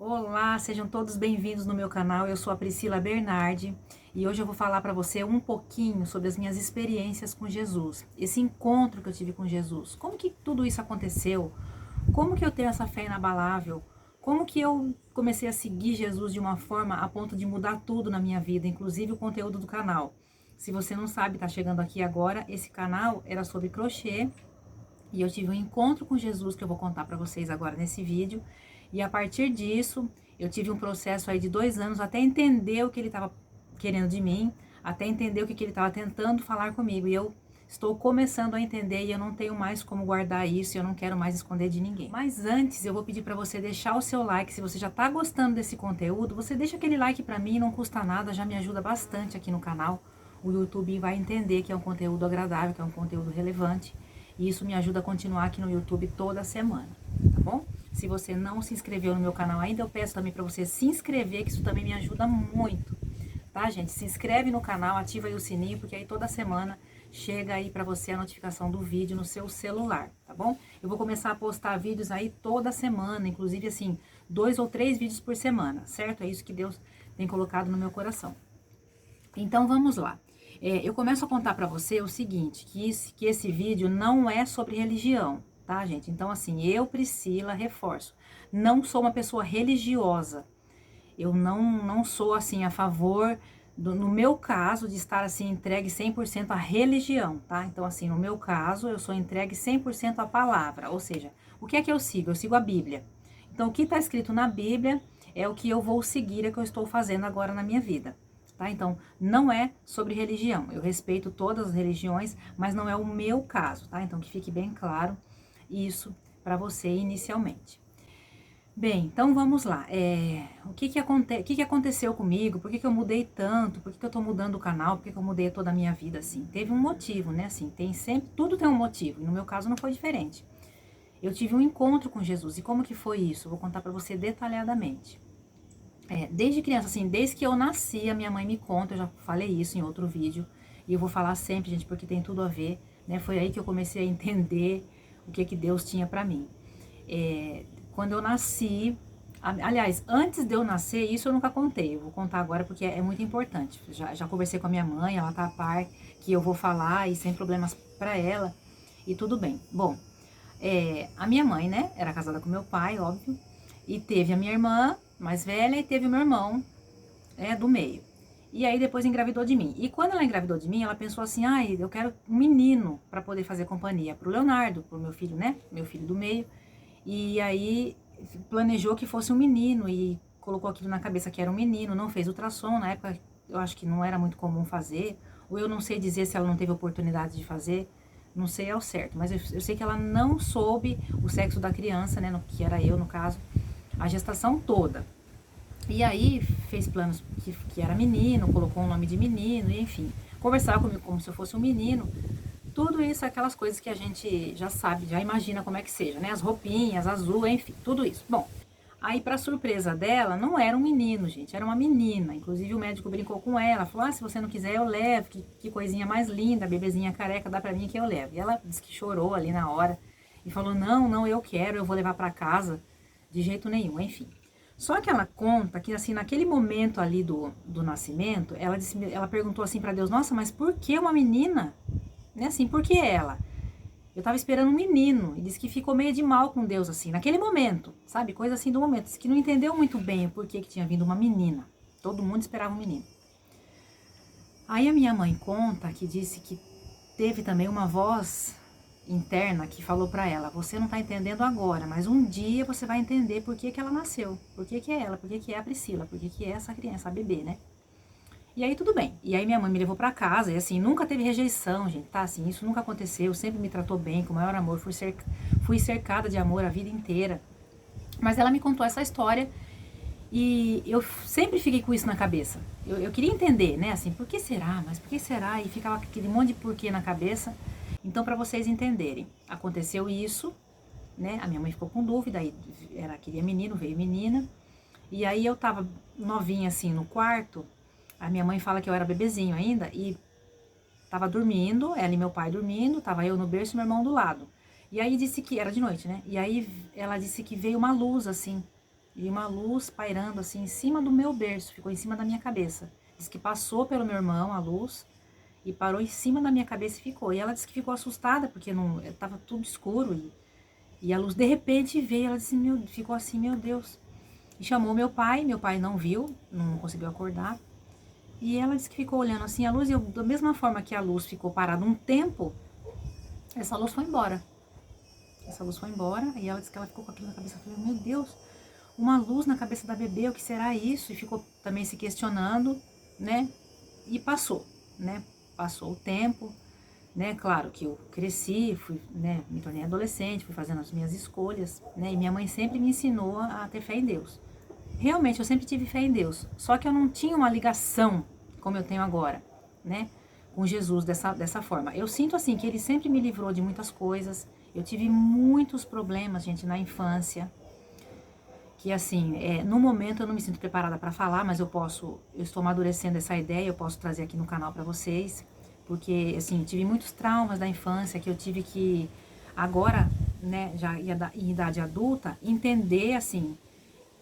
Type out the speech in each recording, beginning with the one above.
Olá, sejam todos bem-vindos no meu canal. Eu sou a Priscila Bernardi e hoje eu vou falar para você um pouquinho sobre as minhas experiências com Jesus, esse encontro que eu tive com Jesus. Como que tudo isso aconteceu? Como que eu tenho essa fé inabalável? Como que eu comecei a seguir Jesus de uma forma a ponto de mudar tudo na minha vida, inclusive o conteúdo do canal. Se você não sabe, tá chegando aqui agora, esse canal era sobre crochê. E eu tive um encontro com Jesus que eu vou contar para vocês agora nesse vídeo. E a partir disso, eu tive um processo aí de 2 anos até entender o que ele estava querendo de mim, até entender o que ele estava tentando falar comigo. E eu estou começando a entender e eu não tenho mais como guardar isso, eu não quero mais esconder de ninguém. Mas antes, eu vou pedir para você deixar o seu like. Se você já está gostando desse conteúdo, você deixa aquele like para mim, não custa nada, já me ajuda bastante aqui no canal. O YouTube vai entender que é um conteúdo agradável, que é um conteúdo relevante. E isso me ajuda a continuar aqui no YouTube toda semana, tá bom? Se você não se inscreveu no meu canal ainda, eu peço também para você se inscrever, que isso também me ajuda muito, tá, gente? Se inscreve no canal, ativa aí o sininho, porque aí toda semana chega aí para você a notificação do vídeo no seu celular, tá bom? Eu vou começar a postar vídeos aí toda semana, inclusive assim, 2 ou 3 vídeos por semana, certo? É isso que Deus tem colocado no meu coração. Então, vamos lá. Eu começo a contar para você o seguinte, que esse vídeo não é sobre religião, tá, gente? Então, assim, eu, Priscila, reforço, não sou uma pessoa religiosa. Eu não sou, assim, a favor, no meu caso, de estar, assim, entregue 100% à religião, tá? Então, assim, no meu caso, eu sou entregue 100% à palavra, ou seja, o que é que eu sigo? Eu sigo a Bíblia. Então, o que está escrito na Bíblia é o que eu vou seguir, é o que eu estou fazendo agora na minha vida. Tá? Então, não é sobre religião. Eu respeito todas as religiões, mas não é o meu caso, tá? Então, que fique bem claro isso para você inicialmente. Bem, então vamos lá. O que aconteceu comigo? Por que eu mudei tanto? Por que eu tô mudando o canal? Por que eu mudei toda a minha vida assim? Teve um motivo, né? Assim, tem sempre, tudo tem um motivo. E no meu caso não foi diferente. Eu tive um encontro com Jesus. E como que foi isso? Vou contar para você detalhadamente. Desde criança, assim, desde que eu nasci, a minha mãe me conta, eu já falei isso em outro vídeo, e eu vou falar sempre, gente, porque tem tudo a ver, né? Foi aí que eu comecei a entender o que Deus tinha pra mim. Quando eu nasci, aliás, antes de eu nascer, isso eu nunca contei, eu vou contar agora porque é muito importante. Já conversei com a minha mãe, ela tá a par que eu vou falar e sem problemas pra ela, e tudo bem. Bom, a minha mãe, né, era casada com meu pai, óbvio, e teve a minha irmã mais velha e teve o meu irmão, do meio. E aí depois engravidou de mim. E quando ela engravidou de mim, ela pensou assim: ai, eu quero um menino para poder fazer companhia pro Leonardo, pro meu filho, né? Meu filho do meio. E aí planejou que fosse um menino e colocou aquilo na cabeça que era um menino, não fez ultrassom. Na época eu acho que não era muito comum fazer, ou eu não sei dizer se ela não teve oportunidade de fazer, não sei ao certo, mas eu sei que ela não soube o sexo da criança, né? Que era eu no caso, a gestação toda. E aí fez planos que era menino, colocou um nome de menino, e enfim, conversava comigo como se eu fosse um menino. Tudo isso, aquelas coisas que a gente já sabe, já imagina como é que seja, né? As roupinhas, azul, enfim, tudo isso. Bom, aí pra surpresa dela, não era um menino, gente, era uma menina. Inclusive o médico brincou com ela, falou: ah, se você não quiser eu levo, que coisinha mais linda, bebezinha careca, dá pra mim que eu levo. E ela disse que chorou ali na hora e falou: não, eu quero, eu vou levar pra casa, de jeito nenhum, enfim. Só que ela conta que, assim, naquele momento ali do nascimento, ela perguntou assim pra Deus: nossa, mas por que uma menina? Né, assim, por que ela? Eu tava esperando um menino, e disse que ficou meio de mal com Deus, assim, naquele momento, sabe? Coisa assim do momento. Disse que não entendeu muito bem o porquê que tinha vindo uma menina. Todo mundo esperava um menino. Aí a minha mãe conta que disse que teve também uma voz interna que falou pra ela: você não tá entendendo agora, mas um dia você vai entender por que ela nasceu, por que é ela, por que é a Priscila, por que é essa criança, a bebê, né? E aí tudo bem. E aí minha mãe me levou pra casa e assim, nunca teve rejeição, gente, tá? Assim, isso nunca aconteceu, sempre me tratou bem, com o maior amor, fui cercada de amor a vida inteira. Mas ela me contou essa história e eu sempre fiquei com isso na cabeça. Eu queria entender, né? Assim, por que será? Mas por que será? E ficava aquele monte de porquê na cabeça. Então, para vocês entenderem, aconteceu isso, né? A minha mãe ficou com dúvida, aí queria menino, veio menina. E aí eu tava novinha assim no quarto. A minha mãe fala que eu era bebezinho ainda e tava dormindo, ela e meu pai dormindo, tava eu no berço e meu irmão do lado. E aí disse que era de noite, né? E aí ela disse que veio uma luz assim e uma luz pairando assim em cima do meu berço, ficou em cima da minha cabeça. Diz que passou pelo meu irmão a luz e parou em cima da minha cabeça e ficou. E ela disse que ficou assustada porque não estava tudo escuro e a luz de repente veio. Ela disse, ficou assim, meu Deus. E chamou meu pai não viu, não conseguiu acordar. E ela disse que ficou olhando assim a luz, e eu, da mesma forma que a luz ficou parada um tempo, essa luz foi embora. Essa luz foi embora e ela disse que ela ficou com aquilo na cabeça. Eu falei, meu Deus, uma luz na cabeça da bebê, o que será isso? E ficou também se questionando, né? E passou, né? Passou o tempo, né? Claro que eu cresci, fui, né? Me tornei adolescente, fui fazendo as minhas escolhas, né? E minha mãe sempre me ensinou a ter fé em Deus. Realmente, eu sempre tive fé em Deus, só que eu não tinha uma ligação como eu tenho agora, né? Com Jesus dessa forma. Eu sinto assim que ele sempre me livrou de muitas coisas. Eu tive muitos problemas, gente, na infância, que assim, no momento eu não me sinto preparada para falar, mas eu estou amadurecendo essa ideia, eu posso trazer aqui no canal para vocês, porque assim, tive muitos traumas da infância que eu tive que agora, né, já em idade adulta, entender assim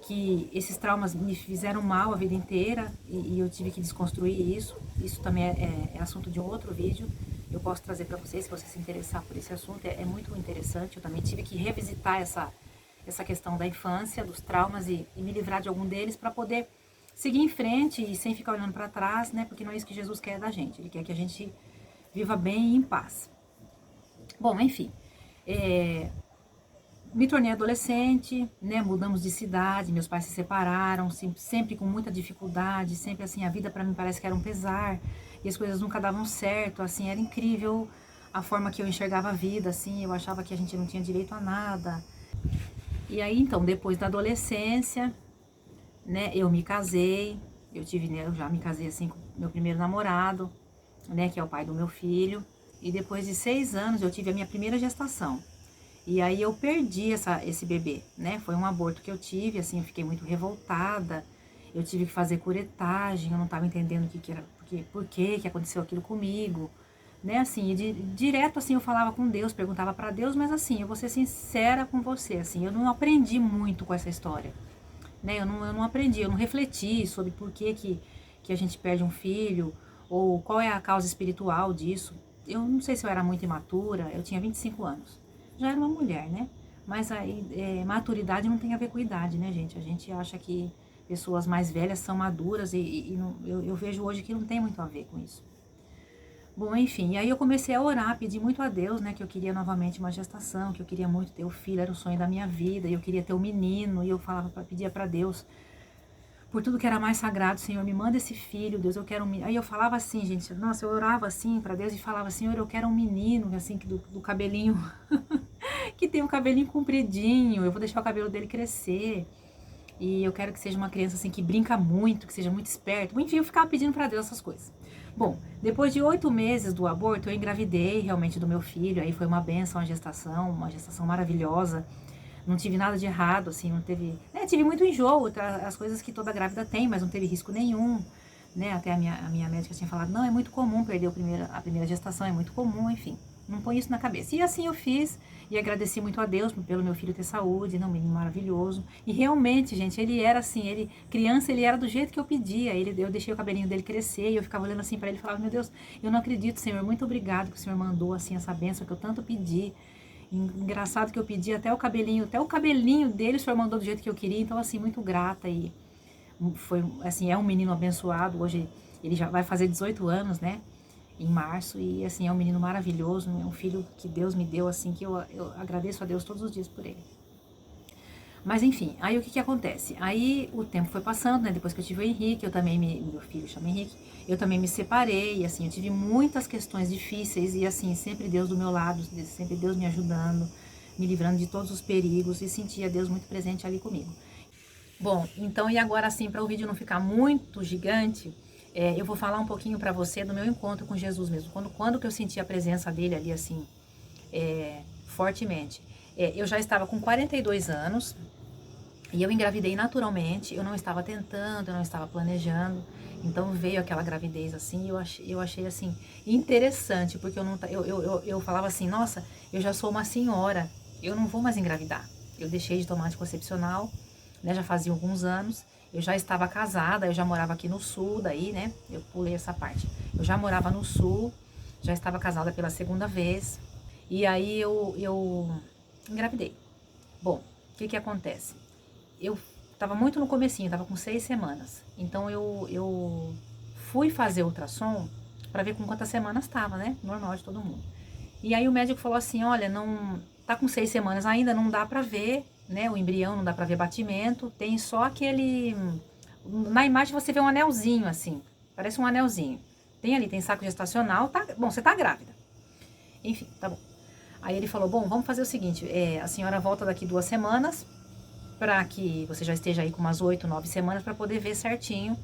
que esses traumas me fizeram mal a vida inteira e eu tive que desconstruir isso. Isso também é assunto de um outro vídeo. Eu posso trazer para vocês, se você se interessar por esse assunto, é muito interessante. Eu também tive que revisitar essa questão da infância, dos traumas e me livrar de algum deles para poder seguir em frente e sem ficar olhando para trás, né? Porque não é isso que Jesus quer da gente. Ele quer que a gente viva bem e em paz. Bom, enfim, me tornei adolescente, né? Mudamos de cidade, meus pais se separaram, sempre com muita dificuldade, sempre assim, a vida para mim parece que era um pesar e as coisas nunca davam certo, assim, era incrível a forma que eu enxergava a vida, assim, eu achava que a gente não tinha direito a nada. E aí, então, depois da adolescência, né, eu me casei, né, eu já me casei assim com meu primeiro namorado, né, que é o pai do meu filho, e depois de 6 anos eu tive a minha primeira gestação. E aí eu perdi esse bebê, né? Foi um aborto que eu tive, assim, eu fiquei muito revoltada. Eu tive que fazer curetagem, eu não estava entendendo o que era, por que aconteceu aquilo comigo, né? Assim, direto assim eu falava com Deus, perguntava para Deus, mas assim, eu vou ser sincera com você, assim, eu não aprendi muito com essa história, né? Eu não aprendi, eu não refleti sobre por que a gente perde um filho ou qual é a causa espiritual disso. Eu não sei se eu era muito imatura, eu tinha 25 anos. Já era uma mulher, né? Mas aí, maturidade não tem a ver com idade, né, gente? A gente acha que pessoas mais velhas são maduras e eu vejo hoje que não tem muito a ver com isso. Bom, enfim, e aí eu comecei a orar, pedir muito a Deus, né, que eu queria novamente uma gestação, que eu queria muito ter o filho, era o sonho da minha vida, e eu queria ter um menino, e eu pedia para Deus, por tudo que era mais sagrado, Senhor, me manda esse filho, Deus, eu quero um menino. Aí eu falava assim, gente, nossa, eu orava assim para Deus e falava, Senhor, eu quero um menino, assim, do cabelinho, que tem um cabelinho compridinho, eu vou deixar o cabelo dele crescer. E eu quero que seja uma criança assim que brinca muito, que seja muito esperto. Enfim, eu ficava pedindo para Deus essas coisas. Bom, depois de 8 meses do aborto, eu engravidei realmente do meu filho. Aí foi uma bênção a gestação, uma gestação maravilhosa. Não tive nada de errado, assim, não teve... tive muito enjoo, as coisas que toda grávida tem, mas não teve risco nenhum, né? Até a minha médica tinha falado, não, é muito comum perder a primeira gestação, é muito comum, enfim. Não põe isso na cabeça. E assim eu fiz, e agradeci muito a Deus pelo meu filho ter saúde, né, um menino maravilhoso. E realmente, gente, ele era assim, criança, ele era do jeito que eu pedia. Eu deixei o cabelinho dele crescer, e eu ficava olhando assim para ele e falava, meu Deus, eu não acredito, Senhor, muito obrigado que o Senhor mandou assim essa bênção que eu tanto pedi. Engraçado que eu pedi até o cabelinho dele, o Senhor mandou do jeito que eu queria, então assim, muito grata. E foi, assim, é um menino abençoado, hoje ele já vai fazer 18 anos, né? Em março, e assim, é um menino maravilhoso, é um filho que Deus me deu, assim, que eu agradeço a Deus todos os dias por ele. Mas enfim, aí o que acontece? Aí o tempo foi passando, né? Depois que eu tive o Henrique, meu filho chama Henrique, eu também me separei, e assim, eu tive muitas questões difíceis, e assim, sempre Deus do meu lado, sempre Deus me ajudando, me livrando de todos os perigos, e sentia Deus muito presente ali comigo. Bom, então, e agora assim, para o vídeo não ficar muito gigante, eu vou falar um pouquinho para você do meu encontro com Jesus mesmo. Quando que eu senti a presença dele ali, assim, fortemente. Eu já estava com 42 anos e eu engravidei naturalmente. Eu não estava tentando, eu não estava planejando. Então veio aquela gravidez assim, eu achei assim, interessante, porque eu falava assim, nossa, eu já sou uma senhora, eu não vou mais engravidar. Eu deixei de tomar anticoncepcional, né? Já fazia alguns anos. Eu já estava casada, eu já morava aqui no sul, daí, né? Eu pulei essa parte. Eu já morava no sul, já estava casada pela segunda vez. E aí eu engravidei. Bom, o que que acontece? Eu estava muito no comecinho, estava com 6 semanas. Então eu fui fazer ultrassom para ver com quantas semanas estava, né? Normal de todo mundo. E aí o médico falou assim, olha, não tá com 6 semanas ainda, não dá para ver, né? O embrião não dá para ver batimento, tem só aquele... Na imagem você vê um anelzinho assim, parece um anelzinho. Tem ali, tem saco gestacional, tá... Bom, você tá grávida. Enfim, tá bom. Aí ele falou, bom, vamos fazer o seguinte, a senhora volta daqui 2 semanas, para que você já esteja aí com umas 8, 9 semanas, para poder ver certinho,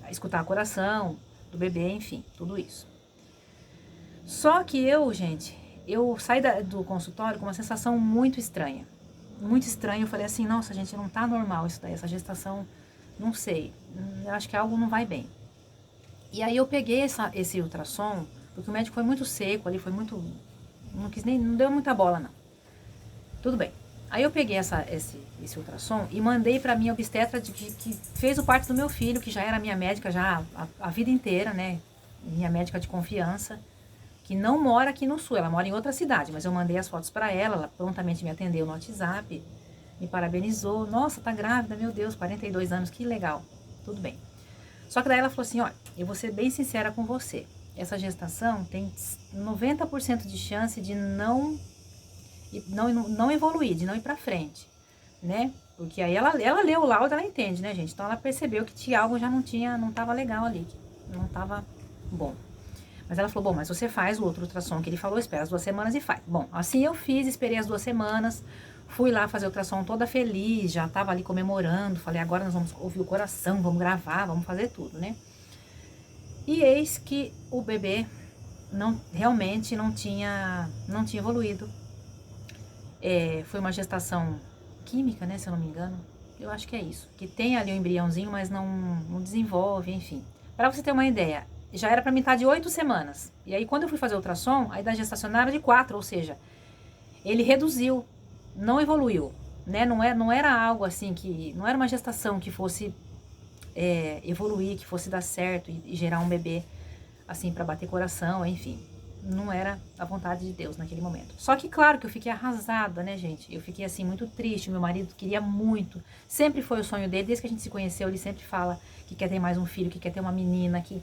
escutar o coração do bebê, enfim, tudo isso. Só que eu, gente, eu saí do consultório com uma sensação muito estranha. Muito estranha, eu falei assim, nossa, gente, não tá normal isso daí, essa gestação, não sei, eu acho que algo não vai bem. E aí eu peguei esse ultrassom, porque o médico foi muito seco ali, foi muito... Não deu muita bola, não. Tudo bem. Aí eu peguei esse ultrassom e mandei pra minha obstetra que fez o parto do meu filho, que já era minha médica já a vida inteira, né? Minha médica de confiança, que não mora aqui no sul, ela mora em outra cidade, mas eu mandei as fotos pra ela, ela prontamente me atendeu no WhatsApp, me parabenizou. Nossa, tá grávida, meu Deus, 42 anos, que legal. Tudo bem. Só que daí ela falou assim, olha, eu vou ser bem sincera com você. Essa gestação tem 90% de chance de não evoluir, de não ir pra frente, né? Porque aí ela leu o laudo, ela entende, né, gente? Então ela percebeu que tinha algo já não tava legal ali, que não tava bom. Mas ela falou, bom, mas você faz o outro ultrassom que ele falou, espera as 2 semanas e faz. Bom, assim eu fiz, esperei as 2 semanas, fui lá fazer o ultrassom toda feliz, já tava ali comemorando, falei, agora nós vamos ouvir o coração, vamos gravar, vamos fazer tudo, né? E eis que o bebê realmente não tinha evoluído. Foi uma gestação química, né, se eu não me engano. Eu acho que é isso. Que tem ali o embriãozinho, mas não desenvolve, enfim. Para você ter uma ideia, já era para mim estar de 8 semanas. E aí, quando eu fui fazer o ultrassom, a idade gestacional era de 4, ou seja, ele reduziu, não evoluiu, né? Não era algo assim que... Não era uma gestação que fosse evoluir, que fosse dar certo e gerar um bebê, assim, para bater coração, enfim. Não era a vontade de Deus naquele momento. Só que claro que eu fiquei arrasada, né, gente? Eu fiquei assim muito triste, meu marido queria muito. Sempre foi o sonho dele, desde que a gente se conheceu, ele sempre fala que quer ter mais um filho, que quer ter uma menina, que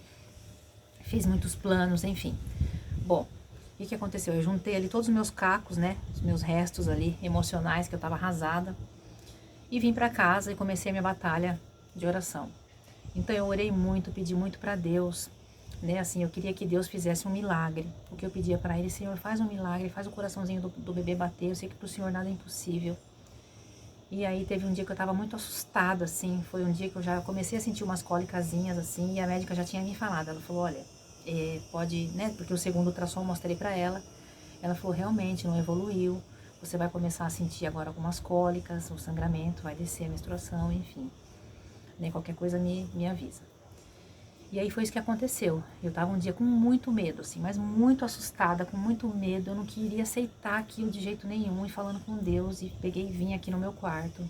fez muitos planos, enfim. Bom, o que aconteceu? Eu juntei ali todos os meus cacos, né, os meus restos ali emocionais, que eu tava arrasada, e vim pra casa e comecei a minha batalha de oração. Então eu orei muito, pedi muito pra Deus, né, assim, eu queria que Deus fizesse um milagre. O que eu pedia para ele, Senhor, faz um milagre, faz o coraçãozinho do bebê bater, eu sei que pro Senhor nada é impossível. E aí teve um dia que eu tava muito assustada, assim, foi um dia que eu já comecei a sentir umas cólicazinhas, assim, e a médica já tinha me falado, ela falou, olha, pode, né, porque o segundo ultrassom eu mostrei pra ela falou, realmente, não evoluiu, você vai começar a sentir agora algumas cólicas, o sangramento, vai descer a menstruação, enfim, né, qualquer coisa me avisa. E aí foi isso que aconteceu. Eu tava um dia com muito medo, assim, mas muito assustada, com muito medo. Eu não queria aceitar aquilo de jeito nenhum. E falando com Deus, e peguei e vim aqui no meu quarto.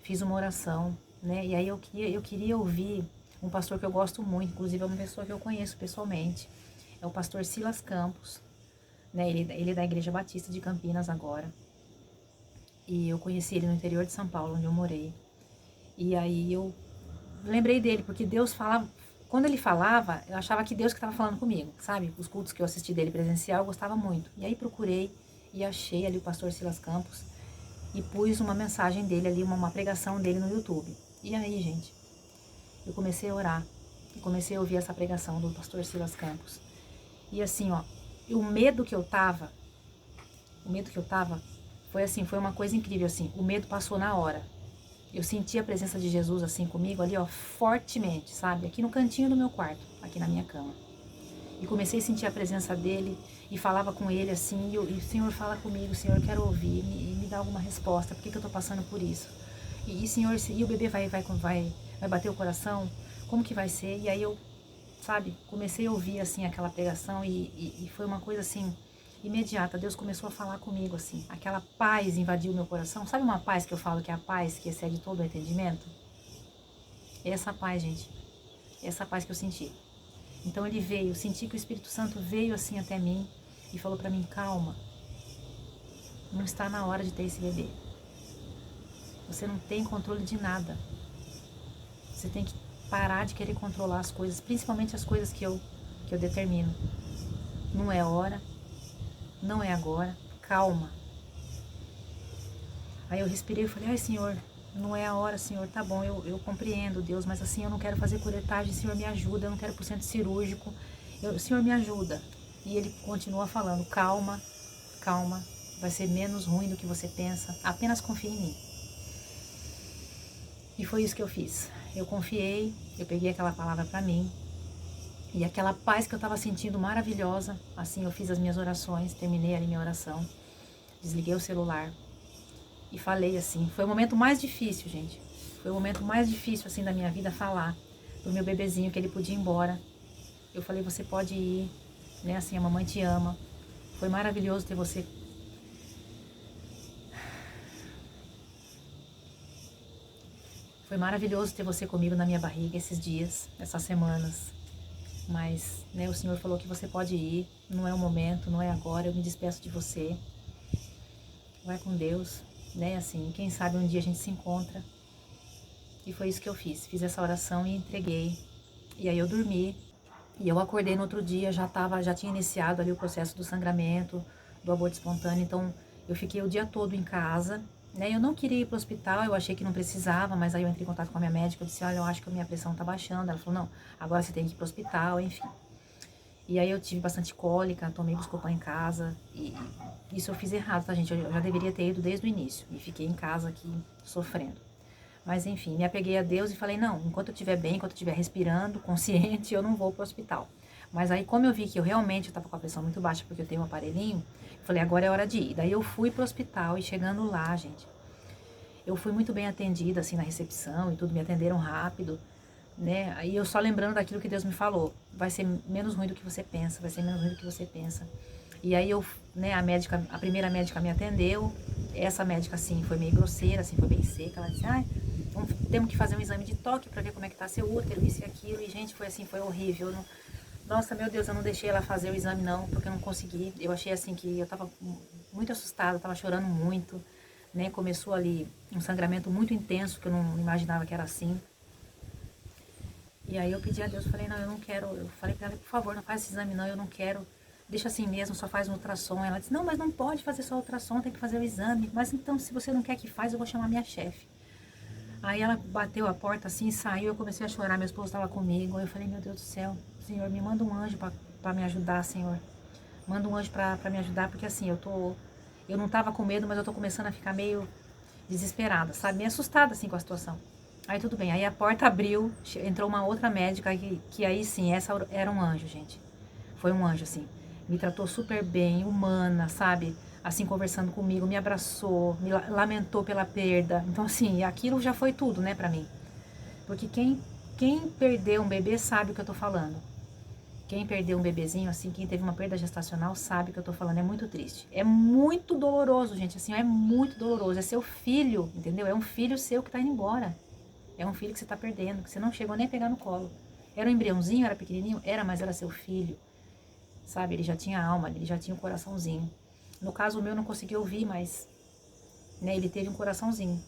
Fiz uma oração, né? E aí eu queria ouvir um pastor que eu gosto muito, inclusive é uma pessoa que eu conheço pessoalmente. É o pastor Silas Campos, né? Ele é da Igreja Batista de Campinas agora. E eu conheci ele no interior de São Paulo, onde eu morei. E aí eu lembrei dele, porque Deus falava... Quando ele falava, eu achava que Deus que estava falando comigo, sabe? Os cultos que eu assisti dele presencial, eu gostava muito. E aí procurei e achei ali o pastor Silas Campos e pus uma mensagem dele ali, uma pregação dele no YouTube. E aí, gente, eu comecei a orar e comecei a ouvir essa pregação do pastor Silas Campos. E assim, ó, o medo que eu tava foi assim, foi uma coisa incrível, assim, o medo passou na hora. Eu senti a presença de Jesus assim comigo ali, ó, fortemente, sabe? Aqui no cantinho do meu quarto, aqui na minha cama. E comecei a sentir a presença dele e falava com ele assim, e o Senhor fala comigo, Senhor, eu quero ouvir, me dá alguma resposta, por que eu tô passando por isso? E Senhor, e o bebê vai bater o coração? Como que vai ser? E aí eu, sabe, comecei a ouvir assim aquela pregação e foi uma coisa assim imediata, Deus começou a falar comigo assim. Aquela paz invadiu meu coração. Sabe uma paz que eu falo que é a paz que excede todo o entendimento? Essa paz, gente. Essa paz que eu senti. Então ele veio, eu senti que o Espírito Santo veio assim até mim e falou para mim, calma. Não está na hora de ter esse bebê. Você não tem controle de nada. Você tem que parar de querer controlar as coisas, principalmente as coisas que eu determino. Não é hora, não é agora, calma. Aí eu respirei e falei, ai Senhor, não é a hora, Senhor, tá bom, eu compreendo, Deus, mas assim, eu não quero fazer curetagem, Senhor, me ajuda, eu não quero ir pro centro cirúrgico, Senhor, me ajuda. E ele continua falando, calma, calma, vai ser menos ruim do que você pensa, apenas confie em mim. E foi isso que eu fiz. Eu confiei, eu peguei aquela palavra para mim, e aquela paz que eu estava sentindo maravilhosa, assim eu fiz as minhas orações, terminei ali minha oração, desliguei o celular e falei assim. Foi o momento mais difícil, gente. Foi o momento mais difícil assim da minha vida, falar pro meu bebezinho que ele podia ir embora. Eu falei, você pode ir, né? Assim, a mamãe te ama. Foi maravilhoso ter você. Foi maravilhoso ter você comigo na minha barriga esses dias, essas semanas. Mas, né, o Senhor falou que você pode ir, não é o momento, não é agora, eu me despeço de você. Vai com Deus, né, assim, quem sabe um dia a gente se encontra. E foi isso que eu fiz, fiz essa oração e entreguei. E aí eu dormi, e eu acordei no outro dia, já tinha iniciado ali o processo do sangramento, do aborto espontâneo, então eu fiquei o dia todo em casa, né, eu não queria ir para o hospital, eu achei que não precisava, mas aí eu entrei em contato com a minha médica, eu disse, olha, eu acho que a minha pressão tá baixando, ela falou, não, agora você tem que ir para o hospital, enfim. E aí eu tive bastante cólica, tomei Buscopan em casa, e isso eu fiz errado, tá, gente? Eu já deveria ter ido desde o início, e fiquei em casa aqui, sofrendo. Mas enfim, me apeguei a Deus e falei, não, enquanto eu estiver bem, enquanto eu estiver respirando, consciente, eu não vou pro hospital. Mas aí, como eu vi que eu realmente estava com a pressão muito baixa, porque eu tenho um aparelhinho, eu falei, agora é hora de ir. Daí eu fui pro hospital, e chegando lá, gente, eu fui muito bem atendida, assim, na recepção e tudo, me atenderam rápido, né? Aí eu só lembrando daquilo que Deus me falou, vai ser menos ruim do que você pensa, vai ser menos ruim do que você pensa. E aí eu, né, a primeira médica me atendeu, essa médica, assim, foi meio grosseira, assim, foi bem seca, ela disse, temos que fazer um exame de toque para ver como é que tá seu útero, isso e aquilo, e gente, foi assim, foi horrível, nossa, meu Deus, eu não deixei ela fazer o exame não, porque eu não consegui, eu achei assim que eu tava muito assustada, tava chorando muito, né, começou ali um sangramento muito intenso, que eu não imaginava que era assim. E aí eu pedi a Deus, falei, não, eu não quero, eu falei pra ela, por favor, não faz esse exame não, eu não quero, deixa assim mesmo, só faz um ultrassom. Ela disse, não, mas não pode fazer só ultrassom, tem que fazer o exame. Mas então, se você não quer que faz, eu vou chamar minha chefe. Aí ela bateu a porta assim, saiu, eu comecei a chorar, meu esposo estava comigo. Eu falei, meu Deus do céu, Senhor, me manda um anjo para me ajudar, Senhor. Manda um anjo para me ajudar, porque assim, eu não tava com medo, mas eu tô começando a ficar meio desesperada, sabe? Meio assustada assim com a situação. Aí tudo bem, aí a porta abriu, entrou uma outra médica que aí sim, essa era um anjo, gente. Foi um anjo, assim. Me tratou super bem, humana, sabe? Assim, conversando comigo, me abraçou, me lamentou pela perda. Então, assim, aquilo já foi tudo, né, pra mim. Porque quem perdeu um bebê sabe o que eu tô falando. Quem perdeu um bebezinho, assim, quem teve uma perda gestacional sabe o que eu tô falando. É muito triste. É muito doloroso, gente, assim, é muito doloroso. É seu filho, entendeu? É um filho seu que tá indo embora. É um filho que você tá perdendo, que você não chegou nem a pegar no colo. Era um embriãozinho, era pequenininho? Era, mas era seu filho. Sabe, ele já tinha alma, ele já tinha um coraçãozinho. No caso, o meu não consegui ouvir, mas, né, ele teve um coraçãozinho.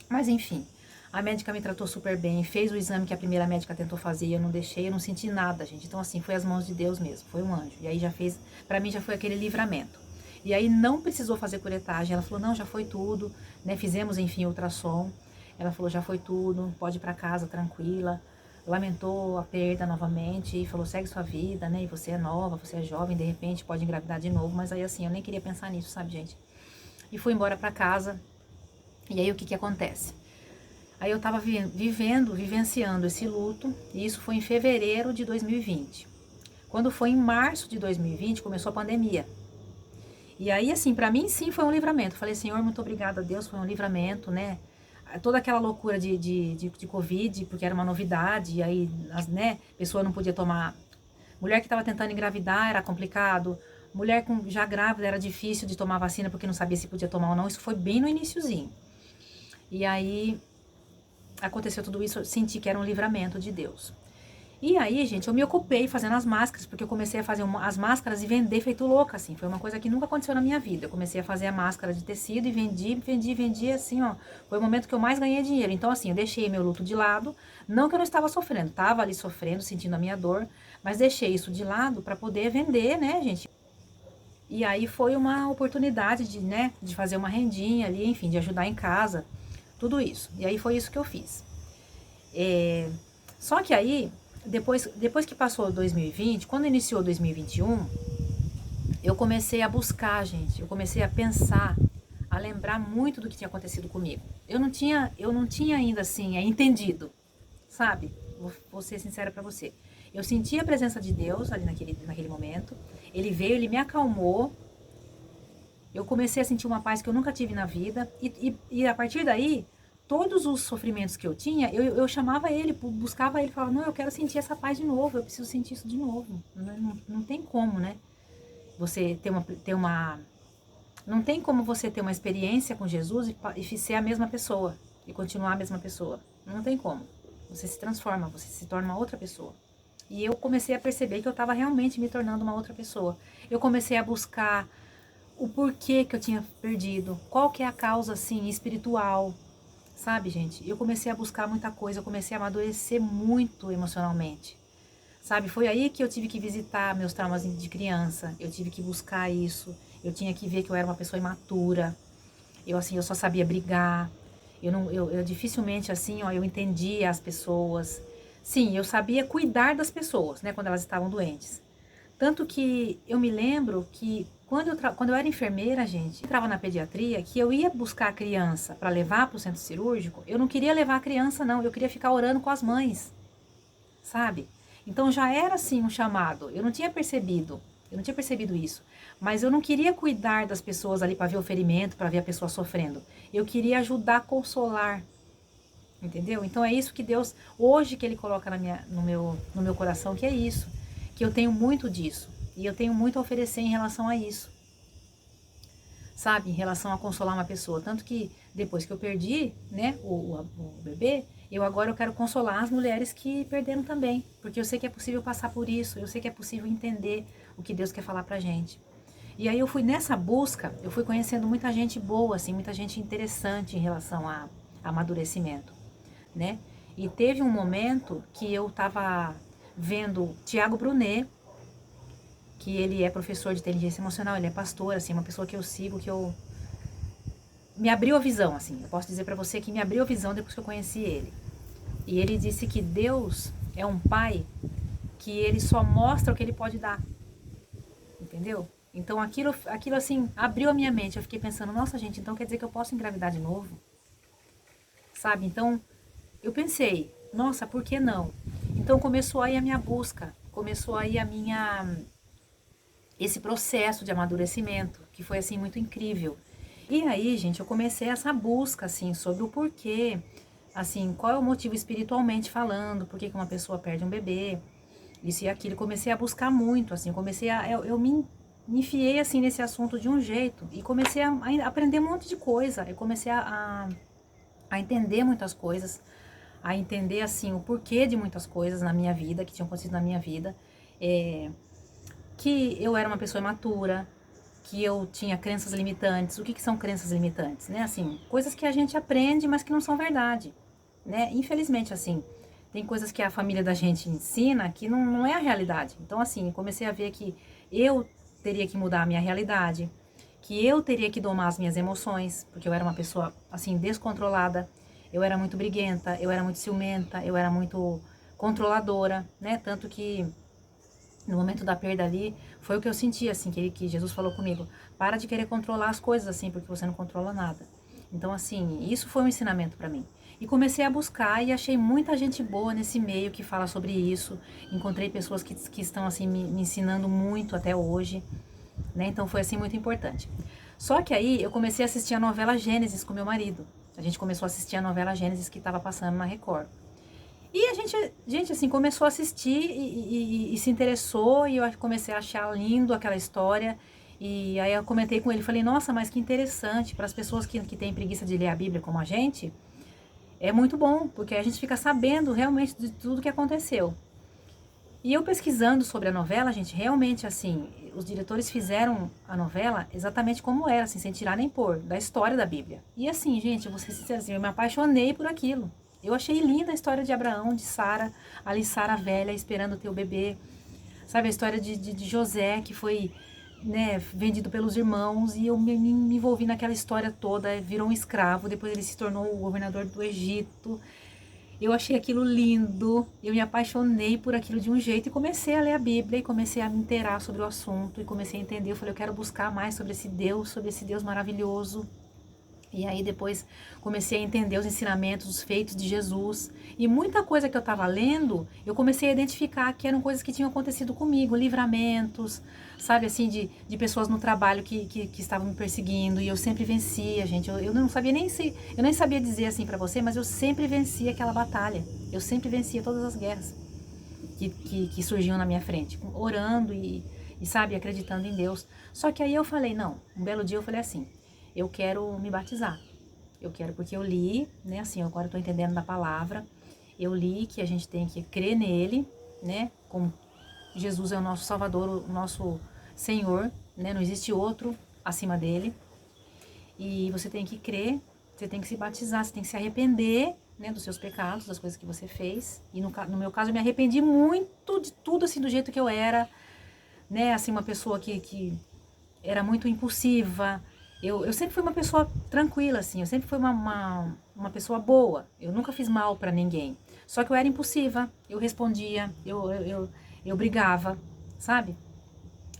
Mas enfim, a médica me tratou super bem, fez o exame que a primeira médica tentou fazer, eu não deixei, eu não senti nada, gente. Então assim, foi as mãos de Deus mesmo, foi um anjo. E aí já fez, pra mim já foi aquele livramento. E aí não precisou fazer curetagem, ela falou, não, já foi tudo, né, fizemos enfim ultrassom. Ela falou, já foi tudo, pode ir pra casa tranquila. Lamentou a perda novamente e falou, segue sua vida, né? E você é nova, você é jovem, de repente pode engravidar de novo. Mas aí assim, eu nem queria pensar nisso, sabe, gente? E fui embora pra casa. E aí o que que acontece? Aí eu tava vivenciando esse luto, e isso foi em fevereiro de 2020. Quando foi em março de 2020, começou a pandemia. E aí, assim, pra mim sim foi um livramento. Falei, Senhor, muito obrigada a Deus, foi um livramento, né? Toda aquela loucura de Covid, porque era uma novidade, e aí, né, a pessoa não podia tomar. Mulher que estava tentando engravidar era complicado, Mulher já grávida era difícil de tomar vacina porque não sabia se podia tomar ou não. Isso foi bem no iniciozinho. E aí aconteceu tudo isso, eu senti que era um livramento de Deus. E aí, gente, eu me ocupei fazendo as máscaras, porque eu comecei a fazer as máscaras e vender feito louca, assim. Foi uma coisa que nunca aconteceu na minha vida. Eu comecei a fazer a máscara de tecido e vendi, assim, ó. Foi o momento que eu mais ganhei dinheiro. Então, assim, eu deixei meu luto de lado. Não que eu não estava sofrendo, estava ali sofrendo, sentindo a minha dor, mas deixei isso de lado para poder vender, né, gente? E aí foi uma oportunidade de, né, de fazer uma rendinha ali, enfim, de ajudar em casa, tudo isso. E aí foi isso que eu fiz. Só que aí, depois que passou 2020, quando iniciou 2021, eu comecei a buscar, gente. Eu comecei a pensar, a lembrar muito do que tinha acontecido comigo. Eu não tinha ainda, assim, entendido, sabe? Vou ser sincera pra você. Eu senti a presença de Deus ali naquele momento. Ele veio, ele me acalmou. Eu comecei a sentir uma paz que eu nunca tive na vida. E a partir daí, todos os sofrimentos que eu tinha, eu chamava ele, buscava ele, falava, não, eu quero sentir essa paz de novo, eu preciso sentir isso de novo. Não tem como, né? Você não tem como você ter uma experiência com Jesus e ser a mesma pessoa, e continuar a mesma pessoa. Não tem como. Você se transforma, você se torna uma outra pessoa. E eu comecei a perceber que eu estava realmente me tornando uma outra pessoa. Eu comecei a buscar o porquê que eu tinha perdido, qual que é a causa, assim, espiritual, sabe, gente? Eu comecei a buscar muita coisa, eu comecei a amadurecer muito emocionalmente, sabe? Foi aí que eu tive que visitar meus traumas de criança, eu tive que buscar isso, eu tinha que ver que eu era uma pessoa imatura, eu só sabia brigar, eu dificilmente, assim, ó, eu entendia as pessoas. Sim, eu sabia cuidar das pessoas, né, quando elas estavam doentes. Tanto que eu me lembro que quando eu era enfermeira, gente, entrava na pediatria, que eu ia buscar a criança para levar para o centro cirúrgico, eu não queria levar a criança, não, eu queria ficar orando com as mães, sabe? Então já era assim um chamado, eu não tinha percebido isso, mas eu não queria cuidar das pessoas ali para ver o ferimento, para ver a pessoa sofrendo, eu queria ajudar a consolar, entendeu? Então é isso que Deus, hoje que Ele coloca no meu coração, que é isso, que eu tenho muito disso, e eu tenho muito a oferecer em relação a isso, sabe? Em relação a consolar uma pessoa, tanto que depois que eu perdi, né, o bebê, agora eu quero consolar as mulheres que perderam também, porque eu sei que é possível passar por isso, eu sei que é possível entender o que Deus quer falar pra gente. E aí eu fui nessa busca, eu fui conhecendo muita gente boa, assim, muita gente interessante em relação a amadurecimento, né? E teve um momento que eu tava vendo Tiago Brunet, que ele é professor de inteligência emocional, ele é pastor, assim, uma pessoa que eu sigo, que eu me abriu a visão, assim, eu posso dizer pra você que me abriu a visão depois que eu conheci ele. E ele disse que Deus é um pai que ele só mostra o que ele pode dar, entendeu? Então aquilo assim, abriu a minha mente, eu fiquei pensando, nossa gente, então quer dizer que eu posso engravidar de novo? Sabe, então eu pensei, nossa, por que não? Então começou aí a minha busca, começou aí esse processo de amadurecimento, que foi assim muito incrível. E aí, gente, eu comecei essa busca assim sobre o porquê, assim, qual é o motivo espiritualmente falando, por que uma pessoa perde um bebê, isso e aquilo. Comecei a buscar muito, assim, eu me enfiei assim nesse assunto de um jeito e comecei a aprender um monte de coisa. Eu comecei a entender muitas coisas, a entender assim o porquê de muitas coisas na minha vida, que tinham acontecido na minha vida, que eu era uma pessoa imatura, que eu tinha crenças limitantes. O que são crenças limitantes, né? Assim, coisas que a gente aprende, mas que não são verdade, né? Infelizmente, assim, tem coisas que a família da gente ensina que não é a realidade. Então, assim, comecei a ver que eu teria que mudar a minha realidade, que eu teria que domar as minhas emoções, porque eu era uma pessoa, assim, descontrolada, eu era muito briguenta, eu era muito ciumenta, eu era muito controladora, né? Tanto que no momento da perda ali, foi o que eu senti, assim, que Jesus falou comigo, para de querer controlar as coisas, assim, porque você não controla nada. Então, assim, isso foi um ensinamento para mim. E comecei a buscar e achei muita gente boa nesse meio que fala sobre isso. Encontrei pessoas que estão, assim, me ensinando muito até hoje, né? Então, foi, assim, muito importante. Só que aí, eu comecei a assistir a novela Gênesis com meu marido. A gente começou a assistir a novela Gênesis que estava passando na Record. E a gente assim, começou a assistir e se interessou, e eu comecei a achar lindo aquela história. E aí eu comentei com ele, falei, nossa, mas que interessante, para as pessoas que têm preguiça de ler a Bíblia como a gente, é muito bom, porque a gente fica sabendo realmente de tudo que aconteceu. E eu pesquisando sobre a novela, gente, realmente assim, os diretores fizeram a novela exatamente como era, assim, sem tirar nem pôr, da história da Bíblia. E assim, gente, eu vou ser sincera, assim, eu me apaixonei por aquilo. Eu achei linda a história de Abraão, de Sara, ali Sara velha esperando ter o bebê. Sabe, a história de José, que foi, né, vendido pelos irmãos, e eu me envolvi naquela história toda, virou um escravo, depois ele se tornou o governador do Egito. Eu achei aquilo lindo, eu me apaixonei por aquilo de um jeito e comecei a ler a Bíblia e comecei a me inteirar sobre o assunto e comecei a entender. Eu falei, eu quero buscar mais sobre esse Deus maravilhoso. E aí depois comecei a entender os ensinamentos, os feitos de Jesus. E muita coisa que eu estava lendo, eu comecei a identificar que eram coisas que tinham acontecido comigo, livramentos, sabe, assim, de pessoas no trabalho que estavam me perseguindo. E eu sempre vencia, gente. Eu não sabia nem se. Eu nem sabia dizer assim para você, mas eu sempre vencia aquela batalha. Eu sempre vencia todas as guerras que surgiam na minha frente, orando e, sabe, acreditando em Deus. Só que aí eu falei, não, um belo dia eu falei assim, eu quero me batizar. Eu quero, porque eu li, né, assim, agora eu tô entendendo da palavra, eu li que a gente tem que crer nele, né, como Jesus é o nosso Salvador, o nosso Senhor, né, não existe outro acima dele, e você tem que crer, você tem que se batizar, você tem que se arrepender, né, dos seus pecados, das coisas que você fez, e no meu caso eu me arrependi muito de tudo, assim, do jeito que eu era, né, assim, uma pessoa que era muito impulsiva. Eu sempre fui uma pessoa tranquila, assim, eu sempre fui uma pessoa boa. Eu nunca fiz mal pra ninguém. Só que eu era impulsiva, eu respondia, eu brigava, sabe?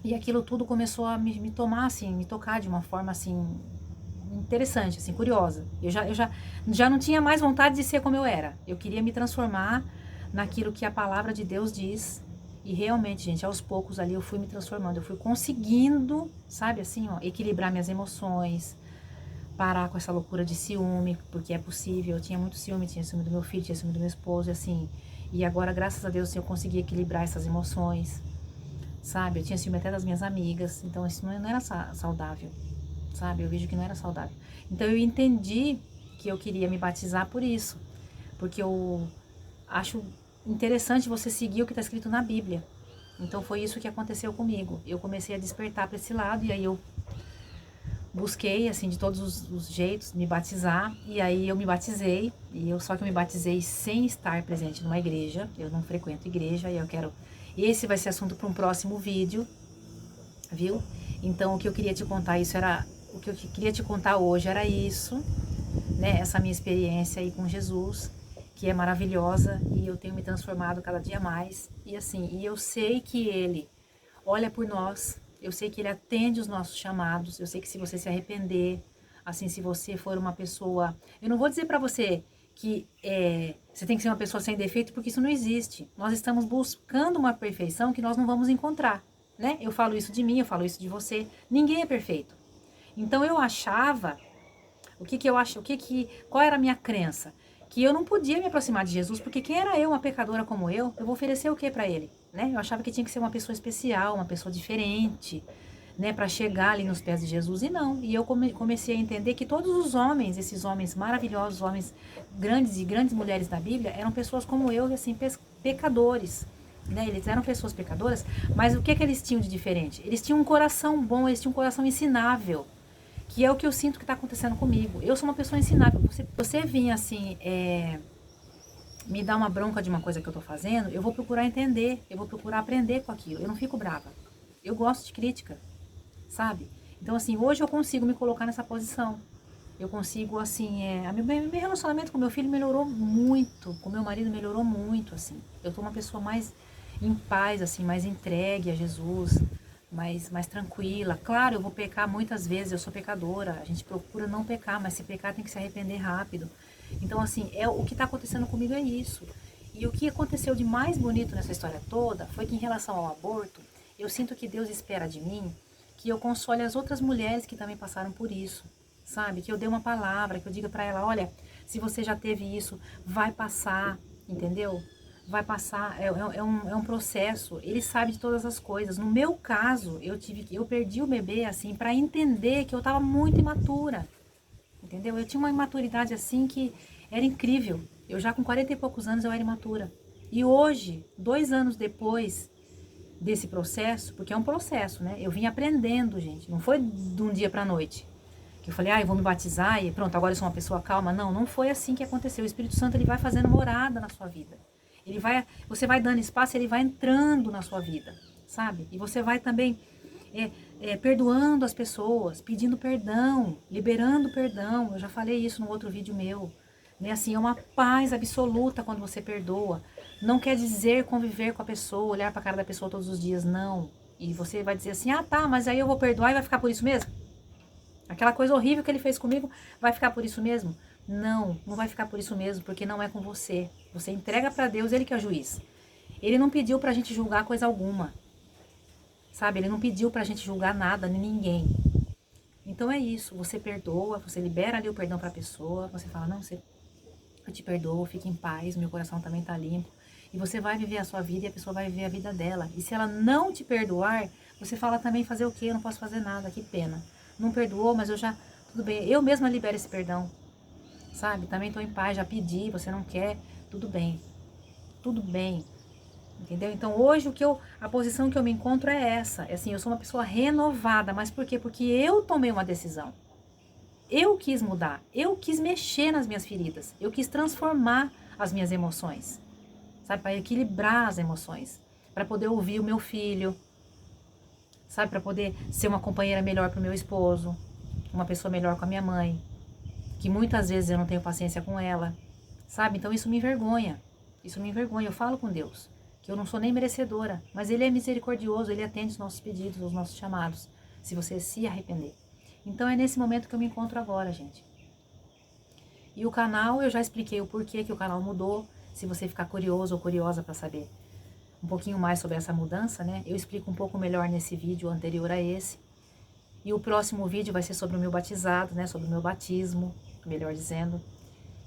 E aquilo tudo começou a me tomar, assim, me tocar de uma forma, assim, interessante, assim, curiosa. Eu já não tinha mais vontade de ser como eu era. Eu queria me transformar naquilo que a palavra de Deus diz. E realmente, gente, aos poucos ali eu fui me transformando, eu fui conseguindo, sabe, assim, ó, equilibrar minhas emoções, parar com essa loucura de ciúme, porque é possível. Eu tinha muito ciúme, tinha ciúme do meu filho, tinha ciúme do meu esposo, e assim. E agora, graças a Deus, assim, eu consegui equilibrar essas emoções, sabe? Eu tinha ciúme até das minhas amigas, então isso não era saudável, sabe? Eu vejo que não era saudável. Então eu entendi que eu queria me batizar por isso, porque eu acho interessante você seguir o que está escrito na Bíblia. Então foi isso que aconteceu comigo. Eu comecei a despertar para esse lado e aí eu busquei, assim, de todos os jeitos, me batizar. E aí eu me batizei. Só que eu me batizei sem estar presente numa igreja. Eu não frequento igreja e eu quero. Esse vai ser assunto para um próximo vídeo, viu? Então o que eu queria te contar isso era o que eu queria te contar hoje era isso, né? Essa minha experiência aí com Jesus, que é maravilhosa e eu tenho me transformado cada dia mais. E assim, e eu sei que Ele olha por nós, eu sei que Ele atende os nossos chamados, eu sei que se você se arrepender, assim, se você for uma pessoa... Eu não vou dizer pra você que você tem que ser uma pessoa sem defeito, porque isso não existe. Nós estamos buscando uma perfeição que nós não vamos encontrar, né? Eu falo isso de mim, eu falo isso de você. Ninguém é perfeito. Então eu achava, qual era a minha crença? Que eu não podia me aproximar de Jesus, porque quem era eu, uma pecadora como eu vou oferecer o que para ele, né? Eu achava que tinha que ser uma pessoa especial, uma pessoa diferente, né, para chegar ali nos pés de Jesus, e não. E eu comecei a entender que todos os homens, esses homens maravilhosos, homens grandes e grandes mulheres da Bíblia, eram pessoas como eu, assim, pecadores, né? Eles eram pessoas pecadoras, mas o que eles tinham de diferente? Eles tinham um coração bom, eles tinham um coração ensinável, que é o que eu sinto que está acontecendo comigo. Eu sou uma pessoa ensinável. Você vinha assim, me dar uma bronca de uma coisa que eu estou fazendo, eu vou procurar entender, eu vou procurar aprender com aquilo. Eu não fico brava. Eu gosto de crítica, sabe? Então, assim, hoje eu consigo me colocar nessa posição. Eu consigo, assim, meu relacionamento com meu filho melhorou muito, com meu marido melhorou muito, assim. Eu tô uma pessoa mais em paz, assim, mais entregue a Jesus, mais tranquila. Claro, eu vou pecar muitas vezes, eu sou pecadora. A gente procura não pecar, mas se pecar tem que se arrepender rápido. Então, assim, o que tá acontecendo comigo é isso. E o que aconteceu de mais bonito nessa história toda foi que, em relação ao aborto, eu sinto que Deus espera de mim que eu console as outras mulheres que também passaram por isso, sabe? Que eu dê uma palavra, que eu diga para ela, olha, se você já teve isso, vai passar, entendeu? Vai passar, é um processo, ele sabe de todas as coisas. No meu caso, eu perdi o bebê, assim, para entender que eu tava muito imatura, entendeu? Eu tinha uma imaturidade, assim, que era incrível. Eu já com 40 e poucos anos, eu era imatura. E hoje, 2 anos depois desse processo, porque é um processo, né? Eu vim aprendendo, gente, não foi de um dia pra noite. Que eu falei, eu vou me batizar e pronto, agora eu sou uma pessoa calma. Não, não foi assim que aconteceu. O Espírito Santo, ele vai fazendo morada na sua vida. Você vai dando espaço, ele vai entrando na sua vida, sabe? E você vai também perdoando as pessoas, pedindo perdão, liberando perdão. Eu já falei isso no outro vídeo meu. Né? Assim, é uma paz absoluta quando você perdoa. Não quer dizer conviver com a pessoa, olhar para a cara da pessoa todos os dias, não. E você vai dizer assim, tá, mas aí eu vou perdoar e vai ficar por isso mesmo? Aquela coisa horrível que ele fez comigo, vai ficar por isso mesmo? Não, não vai ficar por isso mesmo, porque não é com você. Você entrega para Deus, ele que é o juiz. Ele não pediu pra gente julgar coisa alguma. Sabe? Ele não pediu pra gente julgar nada, nem ninguém. Então é isso, você perdoa, você libera ali o perdão pra pessoa, você fala, não, eu te perdoo, fique em paz, meu coração também tá limpo. E você vai viver a sua vida e a pessoa vai viver a vida dela. E se ela não te perdoar, você fala também fazer o quê? Eu não posso fazer nada, que pena. Não perdoou, mas tudo bem, eu mesma libero esse perdão. Sabe? Também tô em paz, já pedi, você não quer, tudo bem. Tudo bem. Entendeu? Então hoje a posição que eu me encontro é essa. É assim, eu sou uma pessoa renovada, mas por quê? Porque eu tomei uma decisão. Eu quis mudar, eu quis mexer nas minhas feridas, eu quis transformar as minhas emoções, sabe, para equilibrar as emoções, para poder ouvir o meu filho, sabe, para poder ser uma companheira melhor para o meu esposo, uma pessoa melhor com a minha mãe, que muitas vezes eu não tenho paciência com ela, sabe, então isso me envergonha, eu falo com Deus, que eu não sou nem merecedora, mas Ele é misericordioso, Ele atende os nossos pedidos, os nossos chamados, se você se arrepender. Então é nesse momento que eu me encontro agora, gente. E o canal, eu já expliquei o porquê que o canal mudou. Se você ficar curioso ou curiosa para saber um pouquinho mais sobre essa mudança, né? Eu explico um pouco melhor nesse vídeo anterior a esse. E o próximo vídeo vai ser sobre o meu batizado, né? Sobre o meu batismo, melhor dizendo.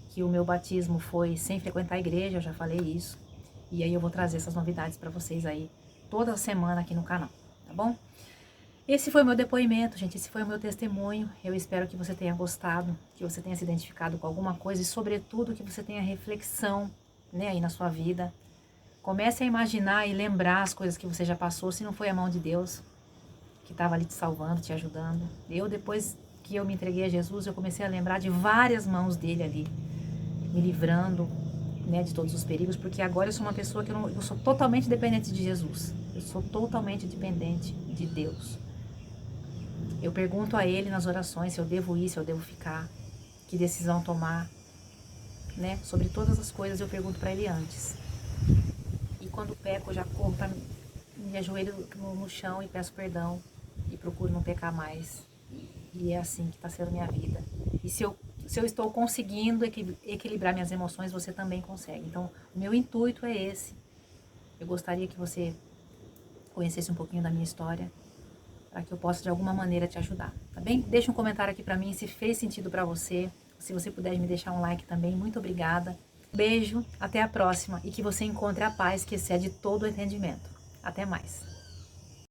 Que o meu batismo foi sem frequentar a igreja, eu já falei isso. E aí eu vou trazer essas novidades para vocês aí toda semana aqui no canal, tá bom? Esse foi o meu depoimento, gente, esse foi o meu testemunho. Eu espero que você tenha gostado, que você tenha se identificado com alguma coisa e, sobretudo, que você tenha reflexão, né, aí na sua vida. Comece a imaginar e lembrar as coisas que você já passou, se não foi a mão de Deus que estava ali te salvando, te ajudando. Depois que eu me entreguei a Jesus, eu comecei a lembrar de várias mãos dele ali, me livrando, né, de todos os perigos, porque agora eu sou uma pessoa que eu sou totalmente dependente de Jesus. Eu sou totalmente dependente de Deus. Eu pergunto a Ele nas orações se eu devo ir, se eu devo ficar, que decisão tomar, né? Sobre todas as coisas eu pergunto para Ele antes. E quando peco, eu já corro, me ajoelho no chão e peço perdão e procuro não pecar mais. E é assim que está sendo a minha vida. E se eu estou conseguindo equilibrar minhas emoções, você também consegue. Então, o meu intuito é esse. Eu gostaria que você conhecesse um pouquinho da minha história, para que eu possa de alguma maneira te ajudar, tá bem? Deixa um comentário aqui para mim se fez sentido para você. Se você puder me deixar um like também, muito obrigada. Beijo, até a próxima e que você encontre a paz que excede todo o entendimento. Até mais.